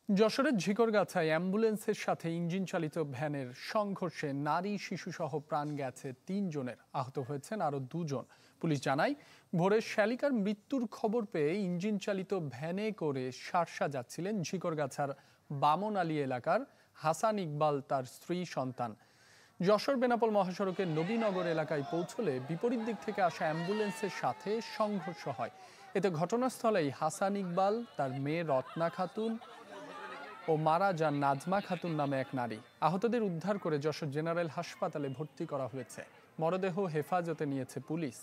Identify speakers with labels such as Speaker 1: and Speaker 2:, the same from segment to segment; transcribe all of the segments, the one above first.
Speaker 1: যশোরের ঝিকরগাছায় অ্যাম্বুলেন্সের সাথে ইঞ্জিন চালিত ভ্যানের সংঘর্ষে নারী শিশুসহ প্রাণ গেছে ৩ জনের, আহত হয়েছেন আরও ২ জন। পুলিশ জানায়, ভোরে শ্যালিকার মৃত্যুর খবর পেয়ে ইঞ্জিন চালিত ভ্যানে করে শার্শা যাচ্ছিলেন ঝিকরগাছার বামন আলী এলাকার হাসান ইকবাল তার স্ত্রী সন্তান। যশোর বেনাপোল মহাসড়কের নবীনগর এলাকায় পৌঁছলে বিপরীত দিক থেকে আসা অ্যাম্বুলেন্সের সাথে সংঘর্ষ হয়। এতে ঘটনাস্থলেই হাসান ইকবাল, তার মেয়ে রত্না খাতুন ও মারা যান নাজমা খাতুন নামে এক নারী। আহতদের উদ্ধার করে যশোর জেনারেল হাসপাতালে ভর্তি করা হয়েছে। মরদেহ হেফাজতে নিয়েছে পুলিশ।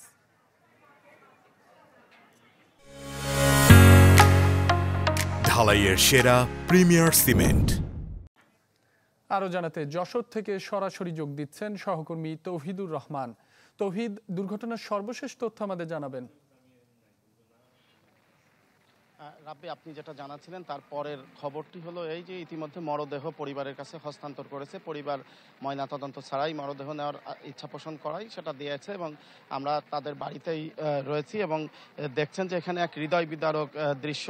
Speaker 2: ঢালাইয়ের সেরা প্রিমিয়ার সিমেন্ট।
Speaker 1: আরও জানাতে যশোর থেকে সরাসরি যোগ দিচ্ছেন সহকর্মী তৌহিদুর রহমান। তৌহিদ, দুর্ঘটনার সর্বশেষ তথ্য আমাদের জানাবেন।
Speaker 3: রাব্বি, আপনি যেটা জানাচ্ছিলেন তার পরের খবরটি হলো এই যে ইতিমধ্যে মরদেহ পরিবারের কাছে হস্তান্তর করেছে। পরিবার ময়নাতদন্ত ছাড়াই মরদেহ নেওয়ার ইচ্ছা পোষণ করাই সেটা দিয়েছে এবং আমরা তাদের বাড়িতেই রয়েছি এবং দেখছেন যে এখানে এক হৃদয় বিদারক দৃশ্য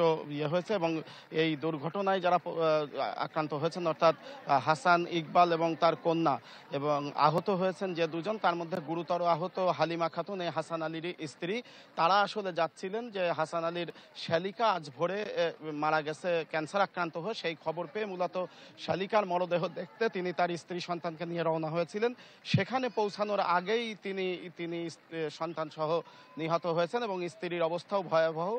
Speaker 3: হয়েছে এবং এই দুর্ঘটনায় যারা আক্রান্ত হয়েছেন অর্থাৎ হাসান ইকবাল এবং তার কন্যা এবং আহত হয়েছেন যে দুজন, তার মধ্যে গুরুতর আহত হালিমা খাতুন, এই হাসান আলীর স্ত্রী। তারা আসলে যাচ্ছিলেন যে হাসান আলীর শ্যালিকা আজ ভোরে মারা গেছে ক্যান্সার আক্রান্ত হয়ে। সেই খবর পেয়ে মূলত শালিকার মরদেহ দেখতে তিনি তার স্ত্রী সন্তানকে নিয়ে রওনা হয়েছিলেন। সেখানে পৌঁছানোর আগেই তিনি সন্তান সহ নিহত হয়েছেন এবং স্ত্রীর অবস্থাও ভয়াবহ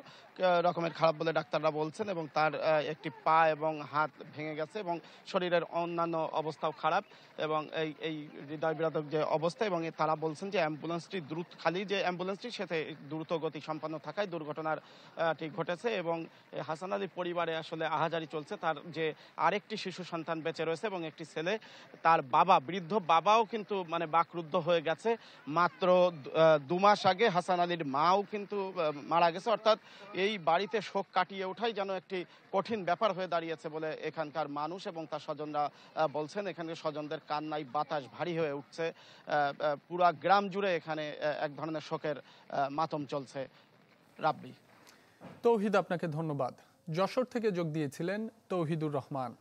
Speaker 3: রকমের খারাপ বলে ডাক্তাররা বলছেন এবং তার একটি পা এবং হাত ভেঙে গেছে এবং শরীরের অন্যান্য অবস্থাও খারাপ এবং এই হৃদয় বিদারক যে অবস্থা। এবং তারা বলছেন যে অ্যাম্বুলেন্সটি যে অ্যাম্বুলেন্সটি সেতে দ্রুত গতি সম্পন্ন থাকায় দুর্ঘটনাটি ঘটেছে এবং হাসান আলীর পরিবারে আসলে আহাজারি চলছে। তার যে আরেকটি শিশু সন্তান বেঁচে রয়েছে এবং একটি ছেলে, তার বাবা, বৃদ্ধ বাবাও কিন্তু বাকরুদ্ধ হয়ে গেছে। মাত্র 2 মাস আগে হাসান আলীর মাও কিন্তু মারা গেছে। অর্থাৎ এই বাড়িতে শোক কাটিয়ে ওঠাই যেন একটি কঠিন ব্যাপার হয়ে দাঁড়িয়েছে বলে এখানকার মানুষ এবং তার স্বজনরা বলছেন। এখানে স্বজনদের কান্নায় বাতাস ভারী হয়ে উঠছে। পুরা গ্রাম জুড়ে এখানে এক ধরনের শোকের মাতম চলছে। রাব্বি।
Speaker 1: তৌহিদ, আপনাকে ধন্যবাদ। যশোর থেকে যোগ দিয়েছিলেন তৌহিদুর রহমান।